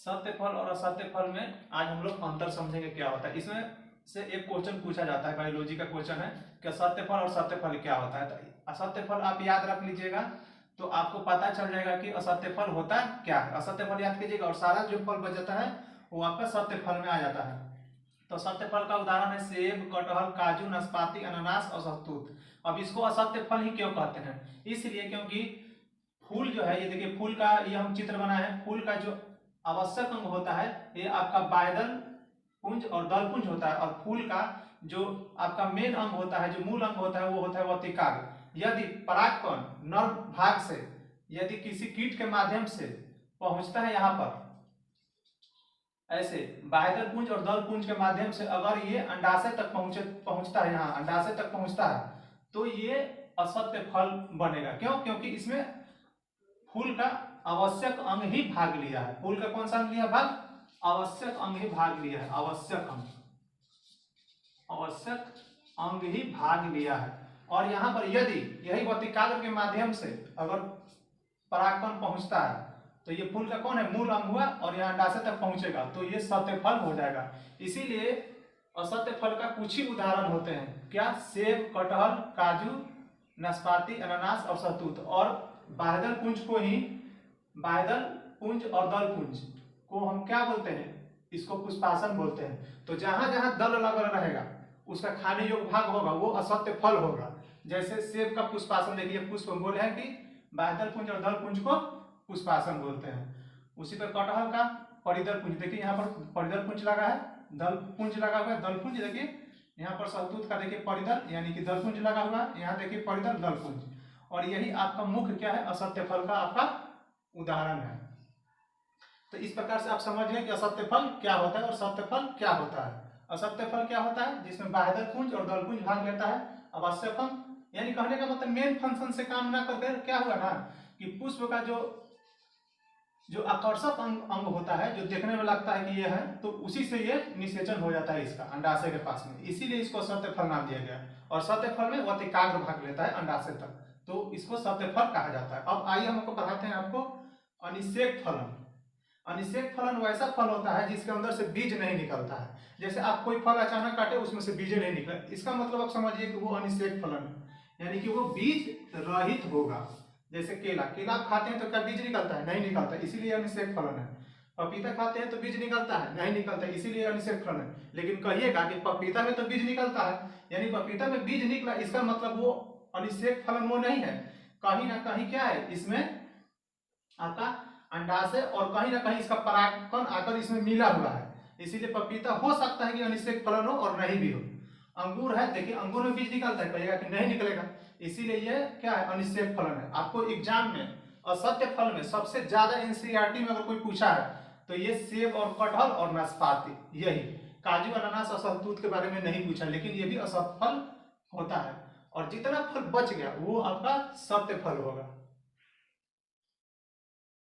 सत्य फल और असत्य फल में आज हम लोग अंतर समझेंगे क्या होता है। इसमें से एक क्वेश्चन पूछा जाता है, बायोलॉजी का क्वेश्चन है कि असत्य फल और सत्य फल क्या होता है। तो असत्य फल आप याद रख लीजिएगा तो आपको पता चल जाएगा कि असत्य फल होता क्या है। असत्य फल याद कीजिएगा और सारा जो फल बच जाता है वो आपका सत्य फल में आ जाता है। तो सत्य फल का उदाहरण है सेब, कटहल, काजू, नाशपाती, अनानास और शहतूत। अब इसको असत्य फल ही क्यों कहते हैं? इसलिए क्योंकि फूल जो है, ये देखिए फूल का ये हम चित्र बनाए हैं। फूल का जो आवश्यक अंग होता है ये आपका बायदल पुंज और दल पुंज होता है, और फूल का जो आपका मेन अंग होता है, जो मूल अंग होता है वो होता है वर्तिकाग्र। यदि परागकण नर भाग से यदि किसी कीट के माध्यम से पहुंचता है यहाँ पर, ऐसे बाह्यदल पुंज और दल पुंज के माध्यम से अगर ये अंडाशय तक पहुंचता है, यहाँ अंडाशय तक पहुंचता है, तो ये असत्य फल बनेगा। क्यों? क्योंकि इसमें फूल का आवश्यक अंग ही भाग लिया है। फूल का कौन सा अंग लिया भाग? आवश्यक अंग ही भाग लिया है। आवश्यक अंग ही भाग लिया है। और यहाँ पर यदि यही वर्तिकाग्र के माध्यम से अगर परागकण पहुंचता है तो ये फूल का कौन है? मूल अंग हुआ, और यहाँ अंडाशय तक पहुंचेगा तो ये सत्य फल हो जाएगा। इसीलिए असत्य फल का कुछ ही उदाहरण होते हैं। क्या? सेब, कटहल, काजू, नाशपाती, अनानास और शहतूत। और बाह्यदल पुंज को ही, बाह्यदल पुंज और दल पुंज को हम क्या बोलते हैं? इसको पुष्पासन बोलते हैं। तो जहां जहां दल लगा रहेगा उसका खाने योग्य भाग होगा वो असत्य फल होगा। जैसे सेब का पुष्पासन देखिए, पुष्प बोले हैं कि बाह्यदल पुंज और दल पुंज को पुष्पासन बोलते हैं। उसी पर कटहल का परिदल पुंज देखिए, यहाँ पर परिदल पुंज लगा है, दल पुंज लगा हुआ है, दल पुंज देखिए। यहाँ पर शहतूत का देखिए परिदल यानी कि दल पुंज लगा हुआ है, यहाँ देखिए परिदल, दल पुंज। और यही आपका मुख्य क्या है? असत्य फल का आपका उदाहरण है। तो इस प्रकार से आप समझ गए कि असत्य फल क्या होता है और सत्य फल क्या होता है। असत्य फल क्या होता है? जिसमें बाह्यदल पुंज और दल पुंज भाग लेता है। आवश्यक अंग यानी कहने का मतलब मेन फंक्शन से काम ना करके क्या हुआ ना कि पुष्प का जो आकर्षक अंग होता है, जो देखने में लगता है कि ये है, तो उसी से ये निषेचन हो जाता है इसका अंडाशय के पास में। इसीलिए इसको सत्य फल नाम दिया गया। और सत्य फल में वर्तिकाग्र भाग लेता है अंडाशय तक, तो इसको सत्य फल कहा जाता है। अब आइए हमको पढ़ाते हैं आपको अनिषेक फलन। अनिषेक फलन वैसा फल होता है जिसके अंदर से बीज नहीं निकलता है। जैसे आप कोई फल अचानक काटे उसमें से बीज नहीं निकले, इसका मतलब आप समझिए कि वो अनिषेक फलन है, यानी कि वो बीज रहित होगा। जैसे केला आप खाते हैं तो क्या बीज निकलता है? नहीं निकलता, इसीलिए अनिषेक फलन है। पपीता खाते हैं तो बीज निकलता है? नहीं निकलता, इसीलिए अनिषेक फलन है। लेकिन कहिएगा कि पपीता में तो बीज निकलता है, यानी पपीता में बीज निकला, इसका मतलब वो अनिषेक फलन वो नहीं है। कहीं ना कहीं क्या है इसमें आपका अंडाशय और कहीं ना कहीं इसका परागकण आकर इसमें मिला हुआ है, इसीलिए पपीता हो सकता है कि अनिषेक फलन हो और नहीं भी हो। अंगूर है, देखिए अंगूर में बीज निकलता है, कहिएगा कि नहीं निकलेगा, इसीलिए ये क्या है? अनिषेक फलन है। आपको एग्जाम में असत्य फल में सबसे ज्यादा एनसीईआरटी में अगर कोई पूछा है तो ये सेब और कटहल और नाशपाती, यही काजू, अनानास और शहतूत के बारे में नहीं पूछा, लेकिन ये भी असत्य फल होता है। और जितना फल बच गया वो आपका सत्य फल होगा।